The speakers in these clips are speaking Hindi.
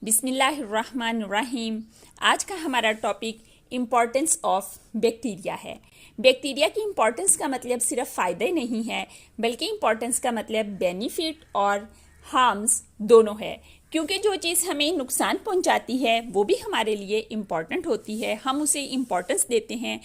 बिस्मिल्लाहिर्रहमानिर्रहीम। आज का हमारा टॉपिक इम्पॉर्टेंस ऑफ बैक्टीरिया है। बैक्टीरिया की इम्पॉर्टेंस का मतलब सिर्फ फ़ायदे नहीं है, बल्कि इम्पॉर्टेंस का मतलब बेनिफिट और हार्म्स दोनों है। क्योंकि जो चीज़ हमें नुकसान पहुंचाती है वो भी हमारे लिए इम्पॉर्टेंट होती है, हम उसे इम्पॉर्टेंस देते हैं।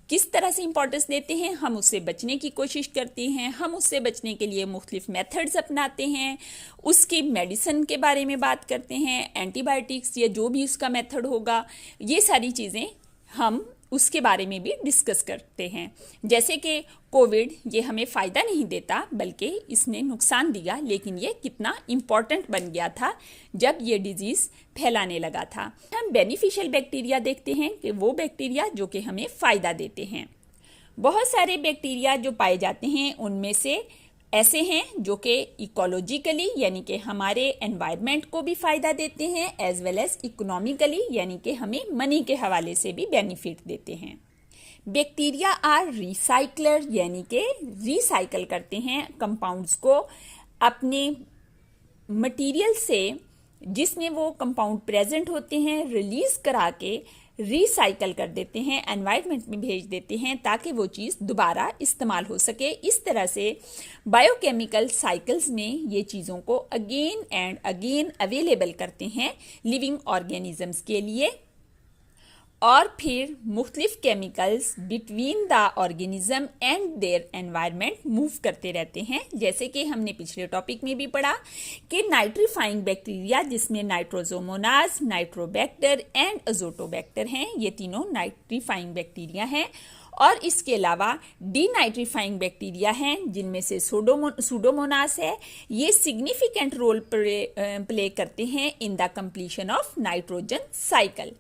किस तरह से इम्पॉर्टेंस देते हैं? हम उससे बचने की कोशिश करते हैं, हम उससे बचने के लिए मुख्तलिफ मेथड्स अपनाते हैं, उसकी मेडिसिन के बारे में बात करते हैं, एंटीबायोटिक्स या जो भी उसका मेथड होगा, ये सारी चीज़ें हम उसके बारे में भी डिस्कस करते हैं। जैसे कि कोविड, ये हमें फ़ायदा नहीं देता बल्कि इसने नुकसान दिया, लेकिन ये कितना इम्पॉर्टेंट बन गया था जब ये डिजीज़ फैलाने लगा था। हम बेनिफिशियल बैक्टीरिया देखते हैं कि वो बैक्टीरिया जो कि हमें फ़ायदा देते हैं। बहुत सारे बैक्टीरिया जो पाए जाते हैं उनमें से ऐसे हैं जो कि इकोलॉजिकली यानी कि हमारे एनवायरनमेंट को भी फ़ायदा देते हैं, एज वेल एज इकोनॉमिकली यानी कि हमें मनी के हवाले से भी बेनिफिट देते हैं। बैक्टीरिया आर रिसाइकलर यानी कि रिसाइकल करते हैं कंपाउंड्स को अपने मटेरियल से जिसमें वो कंपाउंड प्रेजेंट होते हैं, रिलीज करा के रिसाइकल कर देते हैं, एनवायरनमेंट में भेज देते हैं ताकि वो चीज़ दोबारा इस्तेमाल हो सके। इस तरह से बायोकेमिकल साइकिल्स में ये चीज़ों को अगेन एंड अगेन अवेलेबल करते हैं लिविंग ऑर्गेनिजम्स के लिए, और फिर मुख्तलिफ chemicals between the organism and their environment move करते रहते हैं। जैसे कि हमने पिछले टॉपिक में भी पढ़ा कि नाइट्रीफाइंग बैक्टीरिया, जिसमें नाइट्रोजोमोनास, नाइट्रोबैक्टर एंड अजोटोबैक्टर हैं, ये तीनों नाइट्रीफाइंग बैक्टीरिया हैं। और इसके अलावा डीनाइट्रीफाइंग बैक्टीरिया हैं जिनमें से सूडोमोनास है। ये सिग्निफिकेंट रोल प्ले करते हैं in the completion of nitrogen cycle.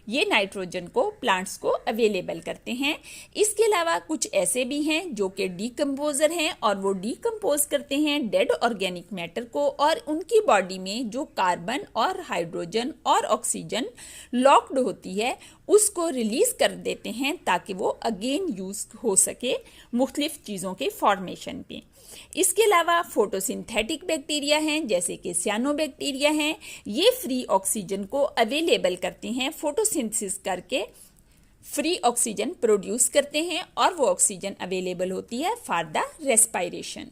ये नाइट्रोजन को प्लांट्स को अवेलेबल करते हैं। इसके अलावा कुछ ऐसे भी हैं जो कि डीकम्पोजर हैं और वो डीकम्पोज करते हैं डेड ऑर्गेनिक मैटर को, और उनकी बॉडी में जो कार्बन और हाइड्रोजन और ऑक्सीजन लॉक्ड होती है उसको रिलीज कर देते हैं ताकि वो अगेन यूज हो सके मुख्तलिफ चीज़ों के फॉर्मेशन पे। इसके अलावा फोटोसिंथेटिक बैक्टीरिया हैं जैसे कि सियानोबैक्टीरिया हैं। ये फ्री ऑक्सीजन को अवेलेबल करते हैं, फोटोसिंथेसिस करके फ्री ऑक्सीजन प्रोड्यूस करते हैं और वो ऑक्सीजन अवेलेबल होती है फॉर द रेस्पायरेशन।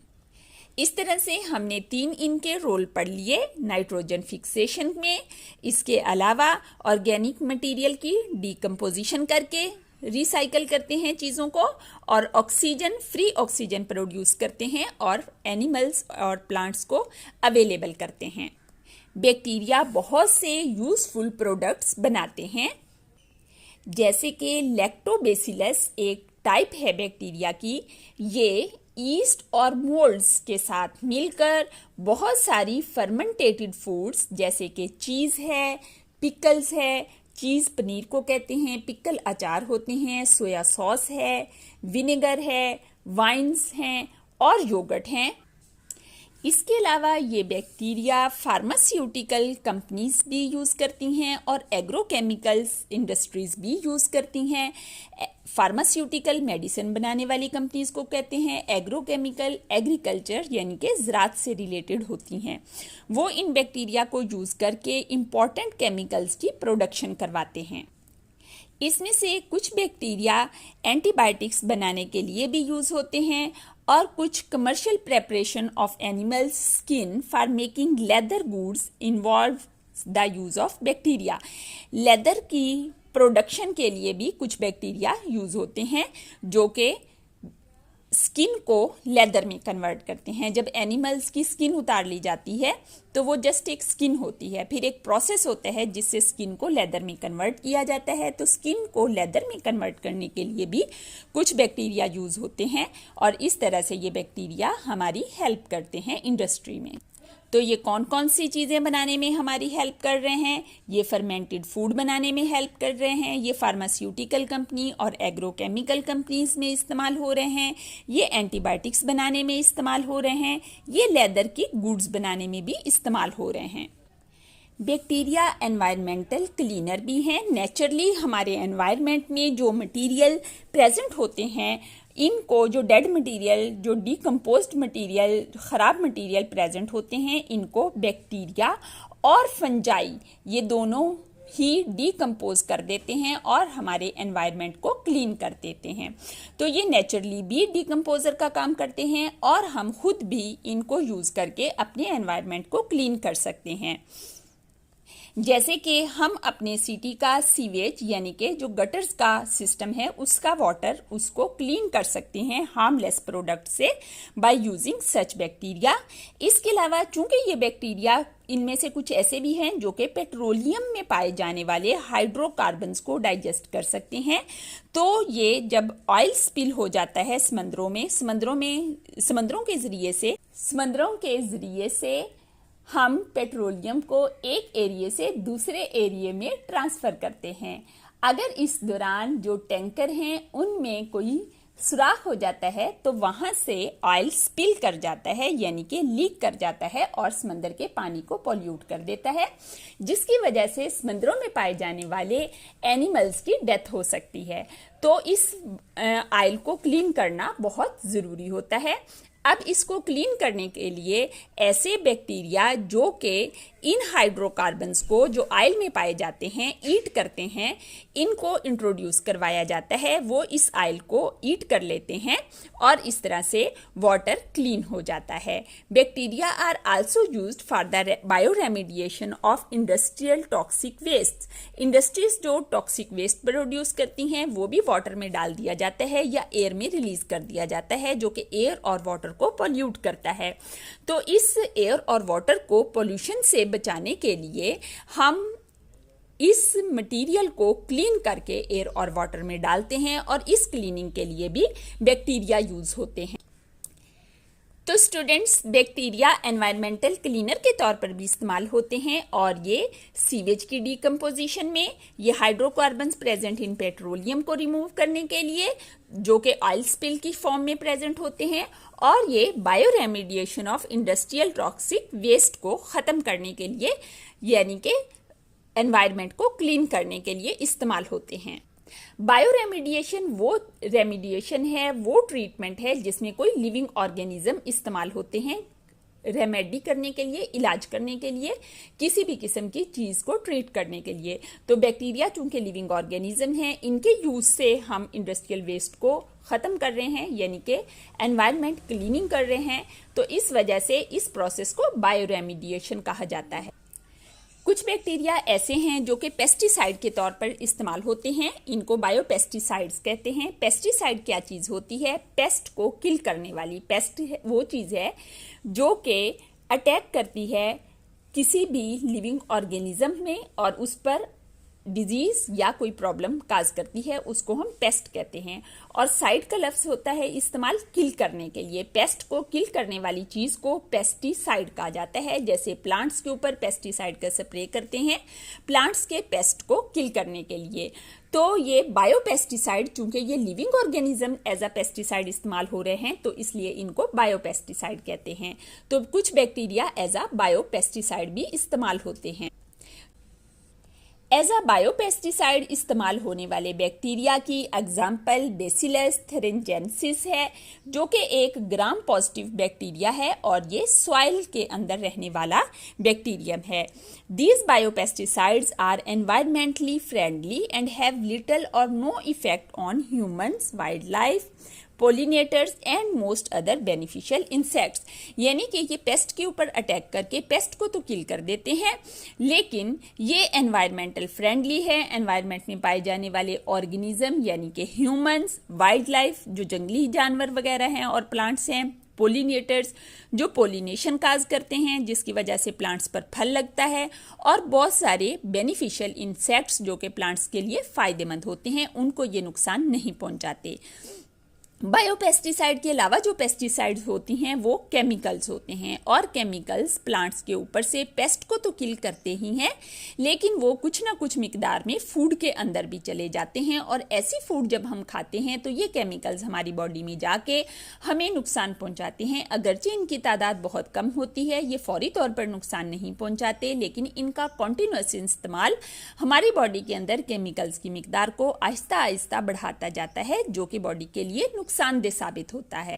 इस तरह से हमने 3 इनके रोल पढ़ लिए नाइट्रोजन फिक्सेशन में। इसके अलावा ऑर्गेनिक मटेरियल की डीकम्पोजिशन करके रिसाइकल करते हैं चीज़ों को, और ऑक्सीजन, फ्री ऑक्सीजन प्रोड्यूस करते हैं और एनिमल्स और प्लांट्स को अवेलेबल करते हैं। बैक्टीरिया बहुत से यूजफुल प्रोडक्ट्स बनाते हैं, जैसे कि लैक्टोबैसिलस एक टाइप है बैक्टीरिया की। ये ईस्ट और मोल्ड्स के साथ मिलकर बहुत सारी फर्मेंटेटेड फूड्स जैसे कि चीज़ है, पिकल्स है, चीज़ पनीर को कहते हैं, पिकल अचार होते हैं, सोया सॉस है, विनेगर है, वाइन्स हैं और योगर्ट हैं। इसके अलावा ये बैक्टीरिया फार्मास्यूटिकल कंपनीज भी यूज़ करती हैं और एग्रोकेमिकल्स इंडस्ट्रीज़ भी यूज़ करती हैं। फार्मास्यूटिकल मेडिसिन बनाने वाली कंपनीज को कहते हैं, एग्रोकेमिकल एग्रीकल्चर यानी कि ज़राअत से रिलेटेड होती हैं। वो इन बैक्टीरिया को यूज़ करके इम्पॉर्टेंट केमिकल्स की प्रोडक्शन करवाते हैं। इसमें से कुछ बैक्टीरिया एंटीबायोटिक्स बनाने के लिए भी यूज़ होते हैं, और कुछ commercial preparation of animal skin for making leather goods involve the use of bacteria. Leather की प्रोडक्शन के लिए भी कुछ बैक्टीरिया यूज़ होते हैं जो कि स्किन को लेदर में कन्वर्ट करते हैं। जब एनिमल्स की स्किन उतार ली जाती है तो वो जस्ट एक स्किन होती है, फिर एक प्रोसेस होता है जिससे स्किन को लेदर में कन्वर्ट किया जाता है। तो स्किन को लेदर में कन्वर्ट करने के लिए भी कुछ बैक्टीरिया यूज़ होते हैं, और इस तरह से ये बैक्टीरिया हमारी हेल्प करते हैं इंडस्ट्री में। तो ये कौन कौन सी चीज़ें बनाने में हमारी हेल्प कर रहे हैं? ये फर्मेंटेड फूड बनाने में हेल्प कर रहे हैं, ये फार्मास्यूटिकल कंपनी और एग्रोकेमिकल कंपनीज में इस्तेमाल हो रहे हैं, ये एंटीबायोटिक्स बनाने में इस्तेमाल हो रहे हैं, ये लेदर की गुड्स बनाने में भी इस्तेमाल हो रहे हैं। बैक्टीरिया एनवायरमेंटल क्लीनर भी हैं। नेचुरली हमारे एनवायरनमेंट में जो मटेरियल प्रेजेंट होते हैं, इनको जो डेड मटेरियल, जो डिकम्पोज्ड मटेरियल, ख़राब मटेरियल प्रेजेंट होते हैं, इनको बैक्टीरिया और फंजाई, ये दोनों ही डीकम्पोज कर देते हैं और हमारे एनवायरनमेंट को क्लीन कर देते हैं। तो ये नेचुरली भी डीकम्पोजर का काम करते हैं और हम खुद भी इनको यूज़ करके अपने एनवायरनमेंट को क्लीन कर सकते हैं। जैसे कि हम अपने सिटी का सीवेज यानी कि जो गटर्स का सिस्टम है उसका वाटर उसको क्लीन कर सकते हैं हार्मलेस प्रोडक्ट से बाय यूजिंग सच बैक्टीरिया। इसके अलावा चूंकि ये बैक्टीरिया, इनमें से कुछ ऐसे भी हैं जो कि पेट्रोलियम में पाए जाने वाले हाइड्रोकार्बन्स को डाइजेस्ट कर सकते हैं। तो ये जब ऑयल स्पिल हो जाता है समंदरों के जरिए से हम पेट्रोलियम को एक एरिया से दूसरे एरिया में ट्रांसफर करते हैं। अगर इस दौरान जो टैंकर हैं उनमें कोई सुराख हो जाता है तो वहां से ऑयल स्पिल कर जाता है, यानी कि लीक कर जाता है और समंदर के पानी को पॉल्यूट कर देता है, जिसकी वजह से समंदरों में पाए जाने वाले एनिमल्स की डेथ हो सकती है। तो इस ऑयल को क्लीन करना बहुत ज़रूरी होता है। अब इसको क्लीन करने के लिए ऐसे बैक्टीरिया जो कि इन हाइड्रोकार्बन्स को जो ऑयल में पाए जाते हैं ईट करते हैं, इनको इंट्रोड्यूस करवाया जाता है। वो इस ऑयल को ईट कर लेते हैं और इस तरह से वाटर क्लीन हो जाता है। Bacteria are also used for the bio remediation of industrial toxic waste. Industries जो टॉक्सिक वेस्ट प्रोड्यूस करती हैं वो भी वाटर में डाल दिया जाता है या एयर में रिलीज कर दिया जाता है, जो कि एयर और वाटर को पॉल्यूट करता है। तो इस एयर और वाटर को पोल्यूशन से बचाने के लिए हम इस मटेरियल को क्लीन करके एयर और वाटर में डालते हैं और इस क्लीनिंग के लिए भी बैक्टीरिया यूज होते हैं। तो स्टूडेंट्स, बैक्टीरिया एनवायरमेंटल क्लीनर के तौर पर भी इस्तेमाल होते हैं और ये सीवेज की डीकम्पोजिशन में, ये हाइड्रोकार्बन्स प्रेजेंट इन पेट्रोलियम को रिमूव करने के लिए जो कि ऑयल स्पिल की फॉर्म में प्रेजेंट होते हैं, और ये bio remediation of industrial toxic waste को ख़त्म करने के लिए यानी कि एनवायरनमेंट को क्लीन करने के लिए इस्तेमाल होते हैं। बायो रेमिडिएशन वो रेमिडिएशन है, वो ट्रीटमेंट है जिसमें कोई लिविंग ऑर्गेनिज्म इस्तेमाल होते हैं रेमेडी करने के लिए, इलाज करने के लिए, किसी भी किस्म की चीज़ को ट्रीट करने के लिए। तो बैक्टीरिया चूंकि लिविंग ऑर्गेनिज्म हैं, इनके यूज से हम इंडस्ट्रियल वेस्ट को ख़त्म कर रहे हैं यानी कि एनवायरनमेंट क्लीनिंग कर रहे हैं। तो इस वजह से इस प्रोसेस को बायो रेमिडिएशन कहा जाता है। कुछ बैक्टीरिया ऐसे हैं जो कि पेस्टिसाइड के तौर पर इस्तेमाल होते हैं, इनको बायोपेस्टिसाइड्स कहते हैं। पेस्टिसाइड क्या चीज़ होती है? पेस्ट को किल करने वाली। पेस्ट वो चीज़ है जो कि अटैक करती है किसी भी लिविंग ऑर्गेनिज्म में और उस पर डिजीज या कोई प्रॉब्लम काज करती है, उसको हम पेस्ट कहते हैं। और साइड का लफ्ज होता है इस्तेमाल किल करने के लिए। पेस्ट को किल करने वाली चीज को पेस्टिसाइड कहा जाता है। जैसे प्लांट्स के ऊपर पेस्टिसाइड का स्प्रे करते हैं प्लांट्स के पेस्ट को किल करने के लिए। तो ये बायोपेस्टिसाइड, चूंकि ये living organism as a pesticide इस्तेमाल हो रहे हैं तो इसलिए इनको बायोपेस्टिसाइड कहते हैं। तो कुछ बैक्टीरिया एज अ बायोपेस्टिसाइड भी इस्तेमाल होते हैं। एज अ बायोपेस्टिसाइड इस्तेमाल होने वाले बैक्टीरिया की एग्जाम्पल बेसिलस थेरेंजेंसिस है, जो कि एक ग्राम पॉजिटिव बैक्टीरिया है और ये सॉइल के अंदर रहने वाला बैक्टीरियम है। These biopesticides are environmentally friendly and have little or no effect on humans, wildlife, pollinators and most other beneficial insects. यानी कि ये पेस्ट के ऊपर अटैक करके पेस्ट को तो किल कर देते हैं, लेकिन ये एनवायरमेंटल फ्रेंडली है। एनवायरमेंट में पाए जाने वाले ऑर्गेनिज्म यानी कि ह्यूमंस, वाइल्ड लाइफ जो जंगली जानवर वगैरह हैं और प्लांट्स हैं, पोलिनेटर्स जो पोलिनेशन काज करते हैं जिसकी वजह से प्लांट्स पर फल लगता है, और बहुत सारे बेनिफिशियल इंसेक्ट्स जो कि प्लांट्स के लिए फायदेमंद होते हैं, उनको ये नुकसान नहीं पहुंचाते। बायोपेस्टिसाइड के अलावा जो पेस्टिसाइड्स होती हैं वो केमिकल्स होते हैं, और केमिकल्स प्लांट्स के ऊपर से पेस्ट को तो किल करते ही हैं, लेकिन वो कुछ ना कुछ मिकदार में फूड के अंदर भी चले जाते हैं, और ऐसी फूड जब हम खाते हैं तो ये केमिकल्स हमारी बॉडी में जाके हमें नुकसान पहुंचाते हैं। अगरचे इनकी तादाद बहुत कम होती है, ये फौरी तौर पर नुकसान नहीं पहुंचाते, लेकिन इनका कॉन्टिन्यूस इस्तेमाल हमारी बॉडी के अंदर केमिकल्स की मिकदार को आहिस्ता आहिस्ता बढ़ाता जाता है, जो कि बॉडी के लिए नुकसानदेह साबित होता है।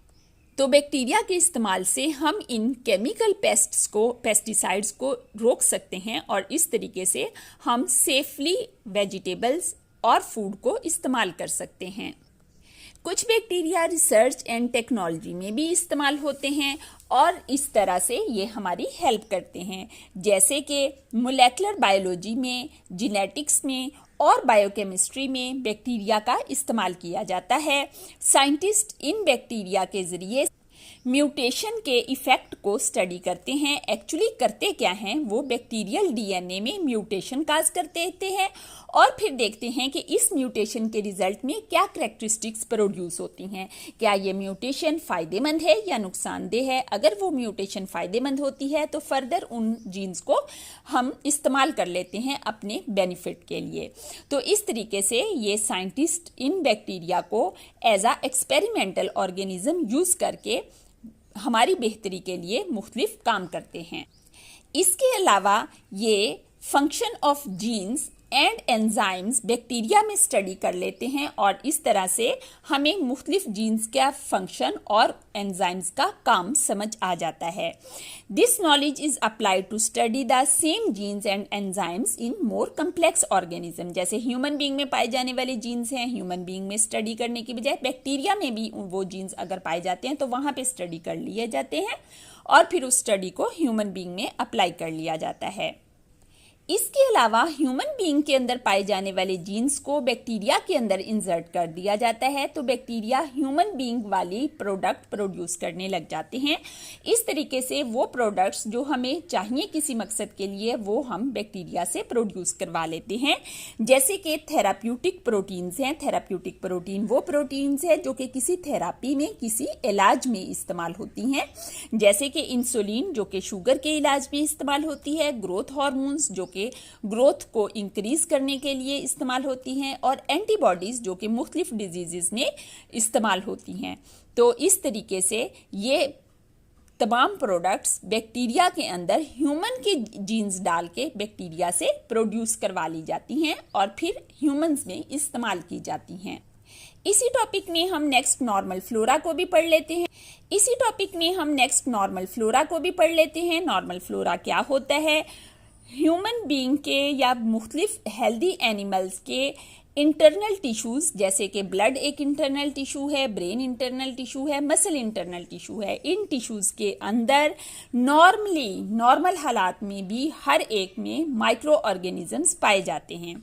तो बैक्टीरिया के इस्तेमाल से हम इन केमिकल पेस्टिसाइड्स को रोक सकते हैं और इस तरीके से हम सेफली वेजिटेबल्स और फूड को इस्तेमाल कर सकते हैं। कुछ बैक्टीरिया रिसर्च एंड टेक्नोलॉजी में भी इस्तेमाल होते हैं और इस तरह से ये हमारी हेल्प करते हैं, जैसे कि मोलेकुलर बायोलॉजी में, जेनेटिक्स में और बायोकेमिस्ट्री में बैक्टीरिया का इस्तेमाल किया जाता है। साइंटिस्ट इन बैक्टीरिया के जरिए म्यूटेशन के इफेक्ट को स्टडी करते हैं। एक्चुअली करते क्या हैं, वो बैक्टीरियल डीएनए में म्यूटेशन काज कर देते हैं और फिर देखते हैं कि इस म्यूटेशन के रिजल्ट में क्या कैरेक्टरिस्टिक्स प्रोड्यूस होती हैं, क्या ये म्यूटेशन फ़ायदेमंद है या नुकसानदेह है। अगर वो म्यूटेशन फ़ायदेमंद होती है तो फर्दर उन जीन्स को हम इस्तेमाल कर लेते हैं अपने बेनिफिट के लिए। तो इस तरीके से ये साइंटिस्ट इन बैक्टीरिया को एज आ एक्सपेरिमेंटल ऑर्गेनिज्म यूज़ करके हमारी बेहतरी के लिए मुख्तलिफ काम करते हैं। इसके अलावा ये function of genes and enzymes bacteria में स्टडी कर लेते हैं और इस तरह से हमें मुख्तलिफ जीन्स का फंक्शन और एंजाइम्स का काम समझ आ जाता है। This knowledge is applied to study the same genes and enzymes in more complex organism. जैसे ह्यूमन बीइंग में पाए जाने वाले जीन्स हैं, ह्यूमन बीइंग में स्टडी करने की बजाय बैक्टीरिया में भी वो जीन्स अगर पाए जाते हैं तो वहाँ पे स्टडी कर लिए जाते हैं और फिर उस स्टडी को ह्यूमन बीइंग में अप्लाई कर लिया जाता है। इसके अलावा ह्यूमन बीइंग के अंदर पाए जाने वाले जीन्स को बैक्टीरिया के अंदर इंसर्ट कर दिया जाता है तो बैक्टीरिया ह्यूमन बीइंग वाली प्रोडक्ट प्रोड्यूस करने लग जाते हैं। इस तरीके से वो प्रोडक्ट्स जो हमें चाहिए किसी मकसद के लिए वो हम बैक्टीरिया से प्रोड्यूस करवा लेते हैं। जैसे कि थेराप्यूटिक प्रोटीन्स हैं। थेराप्यूटिक प्रोटीन वो प्रोटीन्स हैं जो कि किसी थेरापी में, किसी इलाज में इस्तेमाल होती हैं। जैसे कि इंसुलिन जो कि शुगर के इलाज में इस्तेमाल होती है, ग्रोथ हार्मोन्स जो ग्रोथ को इंक्रीज करने के लिए इस्तेमाल होती हैं और एंटीबॉडीज जो कि मुख्तलिफ डिजीजेस में इस्तेमाल होती हैं। तो इस तरीके से ये तमाम प्रोडक्ट्स बैक्टीरिया के अंदर ह्यूमन के जीन्स डाल के बैक्टीरिया से प्रोड्यूस करवा ली जाती हैं और फिर ह्यूमंस में इस्तेमाल की जाती हैं। इसी टॉपिक में हम नेक्स्ट नॉर्मल फ्लोरा को भी पढ़ लेते हैं। नॉर्मल फ्लोरा क्या होता है? ह्यूमन बीइंग के या मुख्तलिफ हेल्दी एनिमल्स के इंटरनल टिश्यूज़, जैसे कि ब्लड एक इंटरनल टिश्यू है, ब्रेन इंटरनल टिश्यू है, मसल इंटरनल टिश्यू है। इन टिश्यूज़ के अंदर नॉर्मल हालात में भी हर एक में माइक्रो ऑर्गेनिजम्स पाए जाते हैं।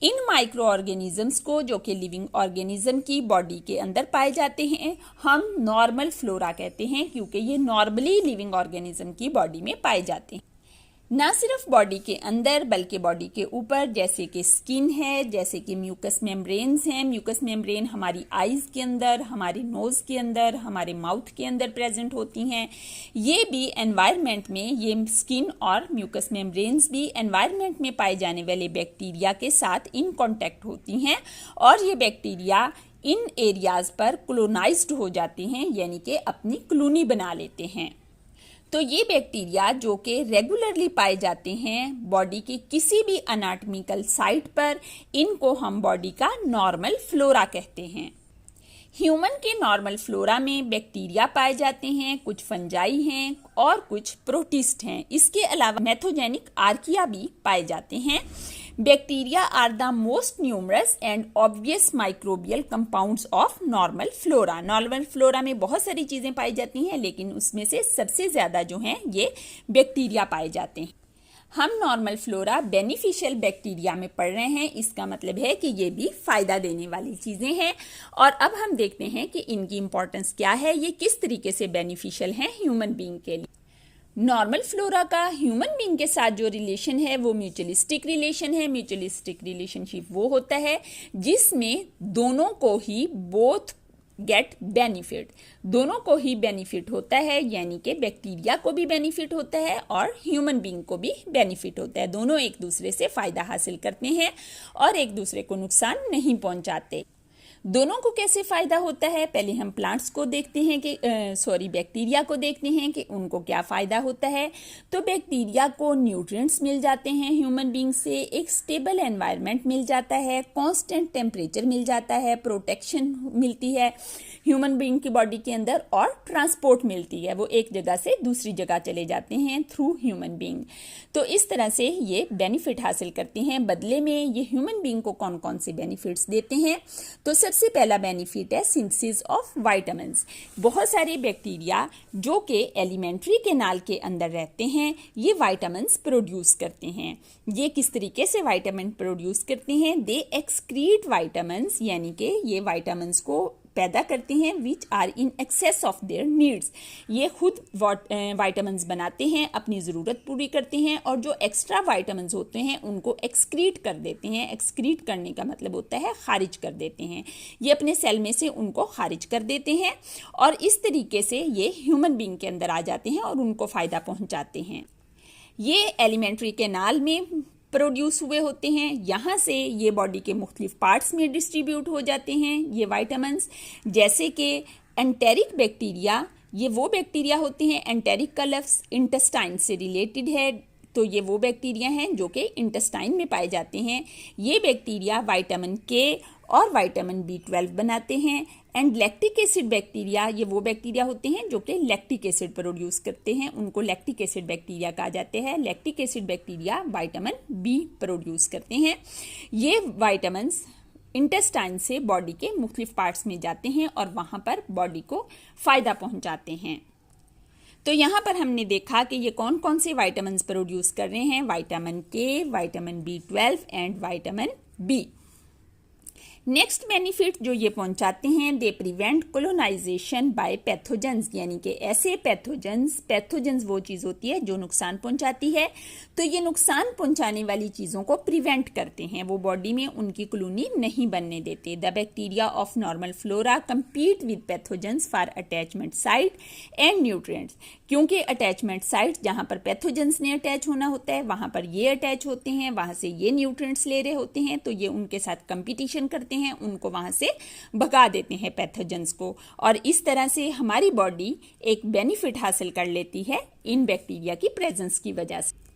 इन माइक्रो ऑर्गेनिजम्स को जो कि लिविंग ऑर्गेनिज्म की बॉडी के अंदर पाए जाते हैं हम नॉर्मल फ्लोरा कहते हैं, क्योंकि ये नॉर्मली लिविंग ऑर्गेनिज्म की बॉडी में पाए जाते हैं। ना सिर्फ बॉडी के अंदर बल्कि बॉडी के ऊपर, जैसे कि स्किन है, जैसे कि म्यूकस मेम्ब्रेन्स हैं। म्यूकस मेम्ब्रेन हमारी आईज के अंदर, हमारे नोज के अंदर, हमारे माउथ के अंदर प्रेजेंट होती हैं। ये भी एनवायरनमेंट में, ये स्किन और म्यूकस मेम्ब्रेन्स भी एनवायरनमेंट में पाए जाने वाले बैक्टीरिया के साथ इन कांटेक्ट होती हैं और ये बैक्टीरिया इन एरियाज पर कॉलोनाइज्ड हो जाते हैं, यानी कि अपनी कॉलोनी बना लेते हैं। तो ये बैक्टीरिया जो कि रेगुलरली पाए जाते हैं बॉडी के किसी भी अनाटॉमिकल साइट पर, इनको हम बॉडी का नॉर्मल फ्लोरा कहते हैं। ह्यूमन के नॉर्मल फ्लोरा में बैक्टीरिया पाए जाते हैं, कुछ फंजाई हैं और कुछ प्रोटिस्ट हैं। इसके अलावा मैथोजेनिक आर्किया भी पाए जाते हैं। Bacteria are the most numerous and obvious microbial compounds of normal flora. Normal flora में बहुत सारी चीज़ें पाई जाती हैं, लेकिन उसमें से सबसे ज़्यादा जो हैं ये बैक्टीरिया पाए जाते हैं। हम नॉर्मल फ्लोरा बेनिफिशियल बैक्टीरिया में पढ़ रहे हैं, इसका मतलब है कि ये भी फ़ायदा देने वाली चीज़ें हैं। और अब हम देखते हैं कि इनकी इंपॉर्टेंस क्या है, ये किस तरीके से बेनिफिशियल हैं ह्यूमन बीइंग के लिए। नॉर्मल फ्लोरा का ह्यूमन बीइंग के साथ जो रिलेशन है वो म्यूचुअलिस्टिक रिलेशन है। म्यूचुअलिस्टिक रिलेशनशिप वो होता है जिसमें दोनों को ही बोथ गेट बेनिफिट, दोनों को ही बेनिफिट होता है, यानी कि बैक्टीरिया को भी बेनिफिट होता है और ह्यूमन बीइंग को भी बेनिफिट होता है। दोनों एक दूसरे से फ़ायदा हासिल करते हैं और एक दूसरे को नुकसान नहीं पहुंचाते। दोनों को कैसे फायदा होता है, पहले हम प्लांट्स को देखते हैं कि बैक्टीरिया को देखते हैं कि उनको क्या फायदा होता है। तो बैक्टीरिया को न्यूट्रिएंट्स मिल जाते हैं ह्यूमन बींग से, एक स्टेबल एनवायरनमेंट मिल जाता है, कांस्टेंट टेम्परेचर मिल जाता है, प्रोटेक्शन मिलती है ह्यूमन बींग की बॉडी के अंदर, और ट्रांसपोर्ट मिलती है, वो एक जगह से दूसरी जगह चले जाते हैं थ्रू ह्यूमन बींग। तो इस तरह से ये बेनिफिट हासिल करते हैं। बदले में ये ह्यूमन बींग को कौन कौन से बेनिफिट्स देते हैं, तो सबसे पहला बेनिफिट है सिंथेसिस ऑफ विटामिन्स। बहुत सारे बैक्टीरिया जो कि एलिमेंट्री कैनाल के अंदर रहते हैं, ये विटामिन्स प्रोड्यूस करते हैं। ये किस तरीके से विटामिन प्रोड्यूस करते हैं, दे एक्सक्रीट विटामिन्स, यानी कि ये विटामिन्स को पैदा करते हैं which are in excess of their needs. ये खुद विटामिन्स बनाते हैं, अपनी ज़रूरत पूरी करते हैं, और जो एक्स्ट्रा विटामिन्स होते हैं उनको एक्सक्रीट कर देते हैं। एक्सक्रीट करने का मतलब होता है खारिज कर देते हैं, ये अपने सेल में से उनको खारिज कर देते हैं, और इस तरीके से ये ह्यूमन बींग के अंदर आ जाते हैं और उनको फ़ायदा पहुंचाते हैं। ये एलिमेंट्री कैनाल में प्रोड्यूस हुए होते हैं, यहाँ से ये बॉडी के मुख्तलिफ पार्ट्स में डिस्ट्रीब्यूट हो जाते हैं ये विटामिन्स। जैसे कि एंटेरिक बैक्टीरिया, ये वो बैक्टीरिया होते हैं, एंटेरिक का लफ्ज़ इंटेस्टाइन से रिलेटेड है, तो ये वो बैक्टीरिया हैं जो कि इंटेस्टाइन में पाए जाते हैं। ये बैक्टीरिया विटामिन के और विटामिन B12 बनाते हैं। एंड लैक्टिक एसिड बैक्टीरिया, ये वो बैक्टीरिया होते हैं जो कि लैक्टिक एसिड प्रोड्यूस करते हैं, उनको लैक्टिक एसिड बैक्टीरिया कहा जाता है। Lactic acid bacteria vitamin B produce करते हैं। ये विटामिन्स इंटेस्टाइन से बॉडी के मुख्तलिफ पार्ट्स में जाते हैं और वहाँ पर बॉडी को फ़ायदा पहुँचाते हैं। तो यहाँ पर हमने देखा कि ये कौन कौन से विटामिन्स प्रोड्यूस कर रहे हैं, vitamin K, vitamin B12 and vitamin B। Next benefit जो ये पहुंचाते हैं, they prevent colonization by pathogens, यानी कि ऐसे पैथोजेंस वो चीज़ होती है जो नुकसान पहुंचाती है, तो ये नुकसान पहुंचाने वाली चीज़ों को प्रिवेंट करते हैं, वो बॉडी में उनकी कॉलोनी नहीं बनने देते। The bacteria of normal flora compete with pathogens for attachment site and nutrients, क्योंकि अटैचमेंट साइट जहाँ पर पैथोजेंस ने अटैच होना होता है वहाँ पर ये अटैच होते हैं, वहाँ से ये न्यूट्रिएंट्स ले रहे होते हैं, तो ये उनके साथ कंपटीशन करते हैं, उनको वहां से भगा देते हैं पैथोजेंस को, और इस तरह से हमारी बॉडी एक बेनिफिट हासिल कर लेती है इन बैक्टीरिया की प्रेजेंस की वजह से।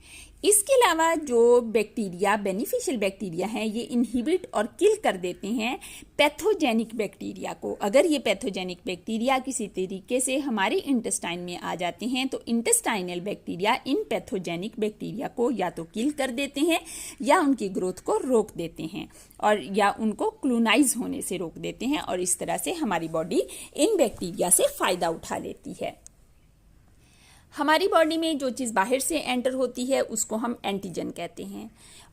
इसके अलावा जो बैक्टीरिया बेनिफिशियल बैक्टीरिया हैं, ये इनहिबिट और किल कर देते हैं पैथोजेनिक बैक्टीरिया को। अगर ये पैथोजेनिक बैक्टीरिया किसी तरीके से हमारे इंटेस्टाइन में आ जाते हैं तो इंटेस्टाइनल बैक्टीरिया इन पैथोजेनिक बैक्टीरिया को या तो किल कर देते हैं या उनकी ग्रोथ को रोक देते हैं, और या उनको क्लोनाइज होने से रोक देते हैं, और इस तरह से हमारी बॉडी इन बैक्टीरिया से फ़ायदा उठा लेती है। हमारी बॉडी में जो चीज़ बाहर से एंटर होती है उसको हम एंटीजन कहते हैं,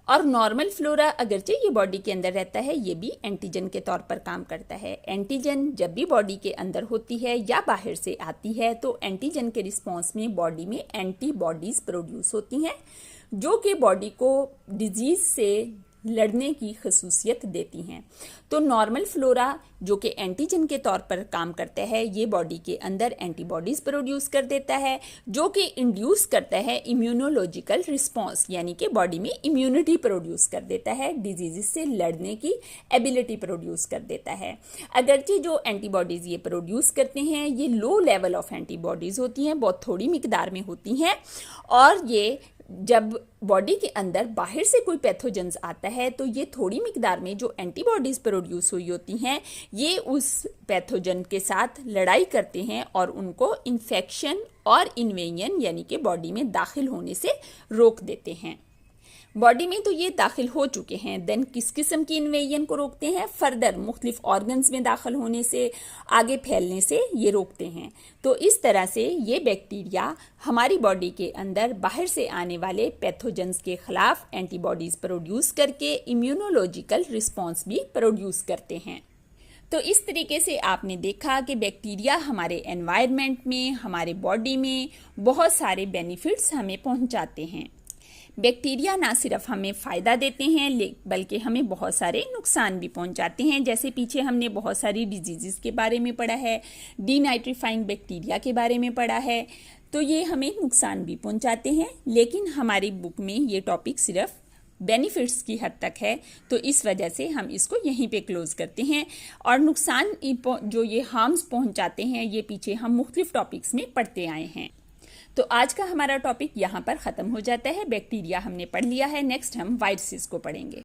और नॉर्मल फ्लोरा अगरचे ये बॉडी के अंदर रहता है, ये भी एंटीजन के तौर पर काम करता है। एंटीजन जब भी बॉडी के अंदर होती है या बाहर से आती है तो एंटीजन के रिस्पॉन्स में बॉडी में एंटीबॉडीज प्रोड्यूस होती हैं जो कि बॉडी को डिजीज से लड़ने की खसूसियत देती हैं। तो नॉर्मल फ्लोरा जो कि एंटीजन के तौर पर काम करता है, ये बॉडी के अंदर एंटीबॉडीज प्रोड्यूस कर देता है जो कि इंड्यूस करता है इम्यूनोलॉजिकल रिस्पॉन्स, यानी कि बॉडी में इम्यूनिटी प्रोड्यूस कर देता है, डिजीज से लड़ने की एबिलिटी प्रोड्यूस कर देता है। अगरचे जो एंटीबॉडीज ये प्रोड्यूस करते हैं ये लो लेवल ऑफ एंटीबॉडीज होती हैं, बहुत थोड़ी मिकदार में होती हैं, और ये जब बॉडी के अंदर बाहर से कोई पैथोजेंस आता है तो ये थोड़ी मिकदार में जो एंटीबॉडीज प्रोड्यूस हुई होती हैं ये उस पैथोजन के साथ लड़ाई करते हैं और उनको इन्फेक्शन और इन्वेजन यानी कि बॉडी में दाखिल होने से रोक देते हैं। बॉडी में तो ये दाखिल हो चुके हैं, देन किस किस्म की इन्वेजन को रोकते हैं, फर्दर मुख्तलिफ ऑर्गन्स में दाखिल होने से, आगे फैलने से ये रोकते हैं। तो इस तरह से ये बैक्टीरिया हमारी बॉडी के अंदर बाहर से आने वाले पैथोजेंस के खिलाफ एंटीबॉडीज प्रोड्यूस करके इम्यूनोलॉजिकल रिस्पॉन्स भी प्रोड्यूस करते हैं। तो इस तरीके से आपने देखा कि बैक्टीरिया हमारे एनवायरनमेंट में, हमारे बॉडी में बहुत सारे बेनिफिट्स हमें पहुंचाते हैं। बैक्टीरिया ना सिर्फ हमें फ़ायदा देते हैं बल्कि हमें बहुत सारे नुकसान भी पहुंचाते हैं। जैसे पीछे हमने बहुत सारी डिजीज़ के बारे में पढ़ा है, डीनाइट्रीफाइंग बैक्टीरिया के बारे में पढ़ा है, तो ये हमें नुकसान भी पहुंचाते हैं। लेकिन हमारी बुक में ये टॉपिक सिर्फ बेनिफिट्स की हद तक है, तो इस वजह से हम इसको यहीं पे क्लोज करते हैं। और नुकसान जो ये हार्म्स पहुंचाते हैं, ये पीछे हम मुख्तलिफ टॉपिक्स में पढ़ते आए हैं। तो आज का हमारा टॉपिक यहाँ पर ख़त्म हो जाता है। बैक्टीरिया हमने पढ़ लिया है, नेक्स्ट हम वायरसेस को पढ़ेंगे।